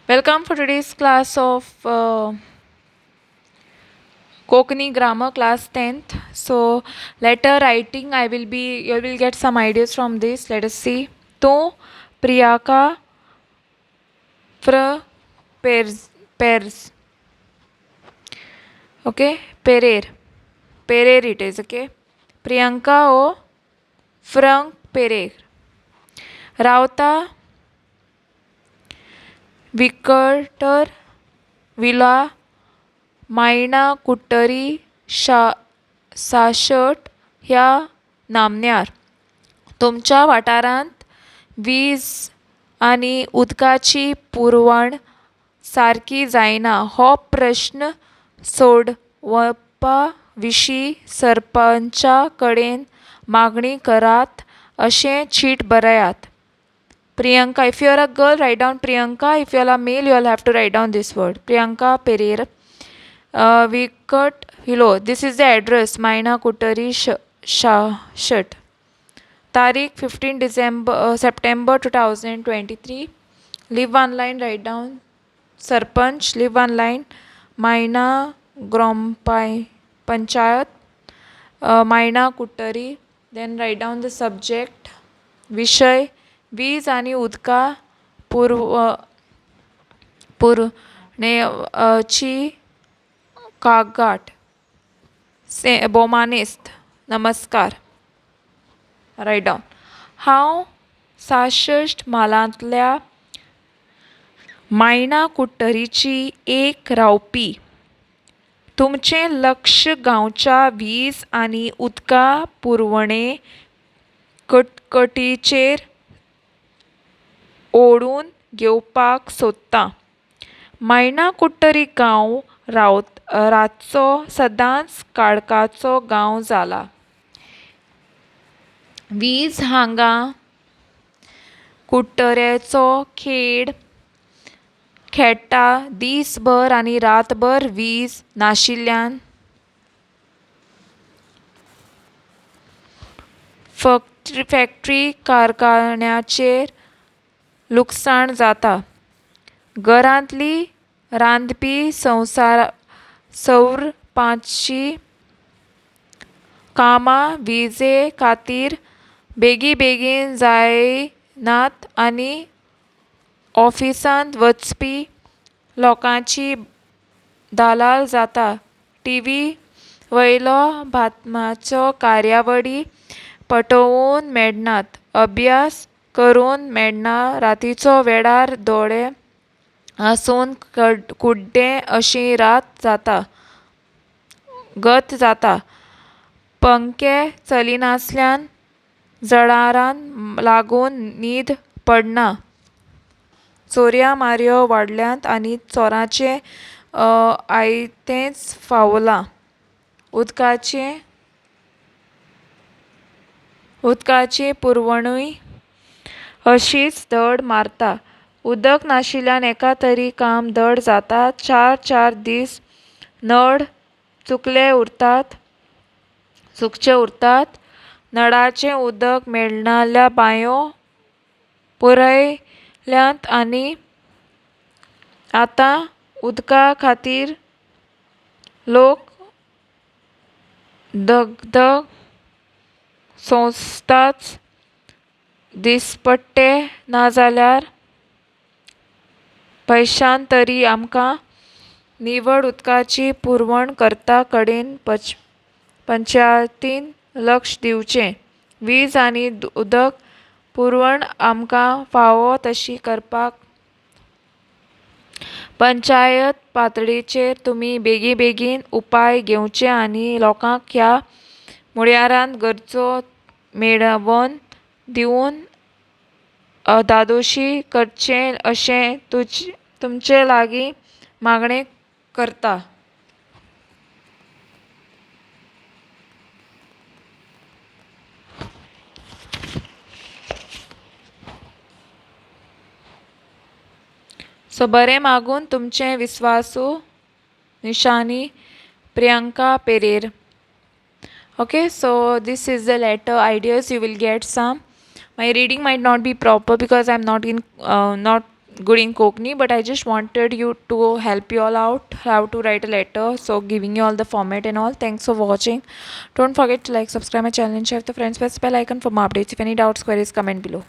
Welcome for today's class of Konkani grammar class 10th. So letter writing you will get some ideas from this. Let us see. To Priyaka Fra Pers. Okay, Pereir. Pereir it is, okay. Priyanka o Frank Pereir. Rauta Victor Villa मायना कुट्टरी साशट ह्या नामण्यार तुमच्या वाठारांत वीज आनी उदकाची पुरवण सारकी जायना हो प्रश्न सोडवपा विशीं सरपंचा कडेन मागणी करात अशें चीट बरयात. Priyanka, if you are a girl, write down Priyanka. If you are a male, you will have to write down this word. Priyanka Pereira. Vikat Hilo. This is the address. Maina Kuttari Shat. Tariq 15 September 2023. Live online, write down. Sarpanch, live online. Maina Grompai Panchayat. Maina Kuttari. Then write down the subject. Vishay. वीज आनी उदका पुरवण्याची कागाट बोमानेस्त नमस्कार. रायट डावन. हांव 66 मालांतल्या मायना कुट्टरीची एक रावपी. तुमचें लक्ष गांवच्या वीज आनी उदका पुरवणे कटकटीचेर ओडून घेवपाक सोदतां. मायना कुट्टरी गांव रातचो सदांच काळखाचो गांव जाला. वीज हांगा कुट्टऱ्याचो खेळटा दीसभर आनी रातभर वीज नाशिल्ल्यान फॅक्टरी कारखान्याचेर लुकसाण जाता. घरांतली रांदपी सौरपाची कामां विजे खातीर बेगीन जायनात आनी ऑफिसांत वचपी लोकांची दालाल जाता. टीव्ही वयलो बातम्याच्यो कार्यावळी पटोवून मेळनात. अभ्यास करून मेळना. रातीचो वेळार दोळे आसून कुड्डें अशी रात गत जाता. पंखे चलिनासल्यान जळारांक लागून न्हीद पडना. चोरया मारयो वाडल्यात आनी चोरांचें आयतेच फावलां. उदकाची पुरवणूय अशीच धड मारता. उदक नाशिल्ल्यान एका तरी काम धड जाता. 4 दीस नळ चुकचे उरतात. नळाचें उदक मेळनाल्या बांयो पुरयल्यात आनी आतां उदका खातीर लोक दगदग सोंसताच. दिसपट्टे नाजाल्यार पयशान तरी आमकां निवळ उदकाची पुरवण करता कडेन पंचायतीन लक्ष दिवचें. वीज आनी उदक पुरवण आमकां फावो तशी करपाक पंचायत पातळीचेर तुमी बेगीन उपाय घेवचे आनी लोकांक ह्या मुळ्यारांत गरजो मेळोवन दिवन दादोशी करचें अशें तुमचे लागीं मागणें करता. सो बरें मागून तुमचें विस्वासू निशानी Priyanka Pereira. Okay, so this is the letter ideas. You will get some. My reading might not be proper because I'm not good in Konkani, but I just wanted you to help you all out how to write a letter. So giving you all the format and all. Thanks for watching. Don't forget to like, subscribe my channel and share with the friends. Press bell icon for more updates. If any doubts, queries, comment below.